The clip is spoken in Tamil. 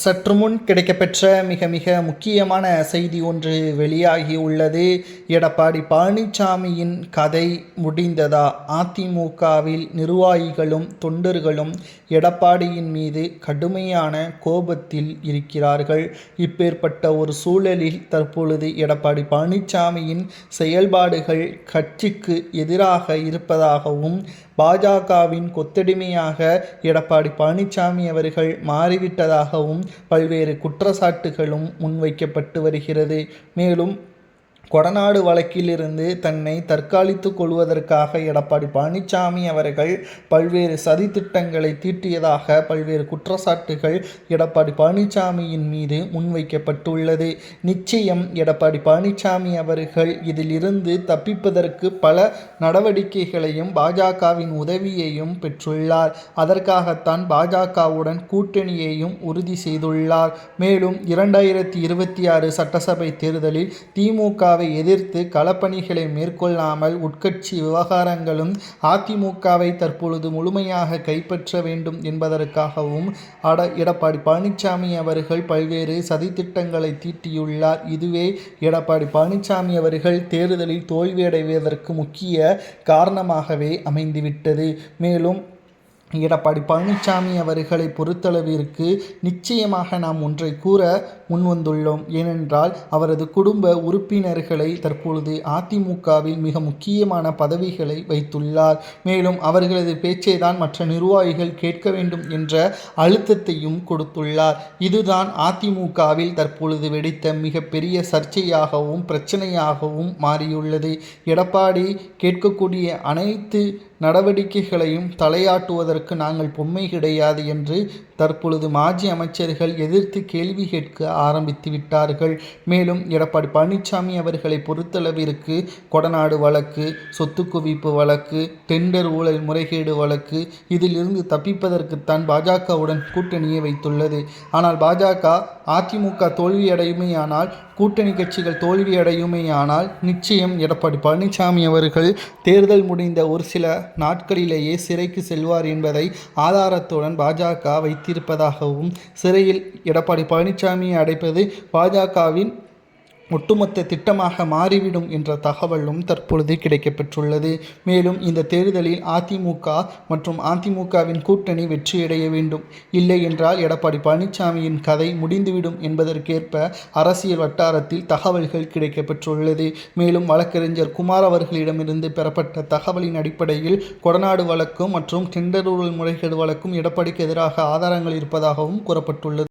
சற்று முன் கிடைக்கப்பெற்ற மிக மிக முக்கியமான செய்தி ஒன்று வெளியாகியுள்ளது. எடப்பாடி பழனிசாமியின் கதை முடிந்ததா? அதிமுகவில் நிர்வாகிகளும் தொண்டர்களும் எடப்பாடியின் மீது கடுமையான கோபத்தில் இருக்கிறார்கள். இப்பேற்பட்ட ஒரு சூழலில் தற்பொழுது எடப்பாடி பழனிசாமியின் செயல்பாடுகள் கட்சிக்கு எதிராக இருப்பதாகவும், பாஜகவின் கொத்தடிமையாக எடப்பாடி பழனிசாமி அவர்கள் மாறிவிட்டதாகவும் பல்வேறு குற்றச்சாட்டுகளும் முன்வைக்கப்பட்டு வருகிறது. மேலும் கொடநாடு வழக்கிலிருந்து தன்னை தற்காலித்துக் கொள்வதற்காக எடப்பாடி பழனிசாமி அவர்கள் பல்வேறு சதித்திட்டங்களை தீட்டியதாக பல்வேறு குற்றச்சாட்டுகள் எடப்பாடி பழனிசாமியின் மீது முன்வைக்கப்பட்டுள்ளது. நிச்சயம் எடப்பாடி பழனிசாமி அவர்கள் இதிலிருந்து தப்பிப்பதற்கு பல நடவடிக்கைகளையும் பாஜகவின் உதவியையும் பெற்றுள்ளார். அதற்காகத்தான் பாஜகவுடன் கூட்டணியையும் உறுதி செய்துள்ளார். மேலும் 2026 சட்டசபை தேர்தலில் திமுக எதிர்த்து களப்பணிகளை மேற்கொள்ளாமல் உட்கட்சி விவகாரங்களும் அதிமுகவை தற்பொழுது முழுமையாக கைப்பற்ற வேண்டும் என்பதற்காகவும் எடப்பாடி பழனிசாமி அவர்கள் பல்வேறு சதித்திட்டங்களை தீட்டியுள்ளார். இதுவே எடப்பாடி பழனிசாமி அவர்கள் தேர்தலில் தோல்வியடைவதற்கு முக்கிய காரணமாகவே அமைந்துவிட்டது. மேலும் எடப்பாடி பழனிசாமி அவர்களை பொறுத்தளவிற்கு நிச்சயமாக நாம் ஒன்றை கூற முன்வந்துள்ளோம். ஏனென்றால் அவரது குடும்ப உறுப்பினர்களை தற்பொழுது அதிமுகவில் மிக முக்கியமான பதவிகளை வைத்துள்ளார். மேலும் அவர்களது பேச்சை தான் மற்ற நிர்வாகிகள் கேட்க வேண்டும் என்ற அழுத்தத்தையும் கொடுத்துள்ளார். இதுதான் அதிமுகவில் தற்பொழுது வெடித்த மிகப்பெரிய சர்ச்சையாகவும் பிரச்சனையாகவும் மாறியுள்ளது. எடப்பாடி கேட்கக்கூடிய அனைத்து நடவடிக்கைகளையும் தலையாட்டுவதற்கு நாங்கள் பொம்மை கிடையாது என்று தற்பொழுது மாஜி அமைச்சர்கள் எதிர்த்து கேள்வி கேட்க ஆரம்பித்து விட்டார்கள். மேலும் எடப்பாடி பழனிசாமி அவர்களை பொறுத்தளவிற்கு கொடநாடு வழக்கு, சொத்து குவிப்பு வழக்கு, டெண்டர் ஊழல் முறைகேடு வழக்கு, இதிலிருந்து தப்பிப்பதற்குத்தான் பாஜகவுடன் கூட்டணியை வைத்துள்ளது. ஆனால் பாஜக அதிமுக தோல்வியடையுமேயானால், கூட்டணி கட்சிகள் தோல்வியடையுமேயானால் நிச்சயம் எடப்பாடி பழனிசாமி அவர்கள் தேர்தல் முடிந்த ஒரு சில நாட்களிலேயே சிறைக்கு செல்வார் என்பதை ஆதாரத்துடன் பாஜக வைத்திருப்பதாகவும், சிறையில் எடப்பாடி பழனிசாமியை அடைப்பது பாஜகவின் ஒட்டுமொத்த திட்டமாக மாறிவிடும் என்ற தகவலும் தற்பொழுது கிடைக்கப்பெற்றுள்ளது. மேலும் இந்த தேர்தலில் அதிமுக மற்றும் அதிமுகவின் கூட்டணி வெற்றியடைய வேண்டும். இல்லை என்றால் எடப்பாடி பழனிசாமியின் கதை முடிந்துவிடும் என்பதற்கேற்ப அரசியல் வட்டாரத்தில் தகவல்கள் கிடைக்கப்பெற்றுள்ளது. மேலும் வழக்கறிஞர் குமார் அவர்களிடமிருந்து பெறப்பட்ட தகவலின் அடிப்படையில் கொடநாடு வழக்கும் மற்றும் டெண்டர் ஊழல் முறைகேடு வழக்கும் எடப்பாடிக்கு எதிராக ஆதாரங்கள் இருப்பதாகவும் கூறப்பட்டுள்ளது.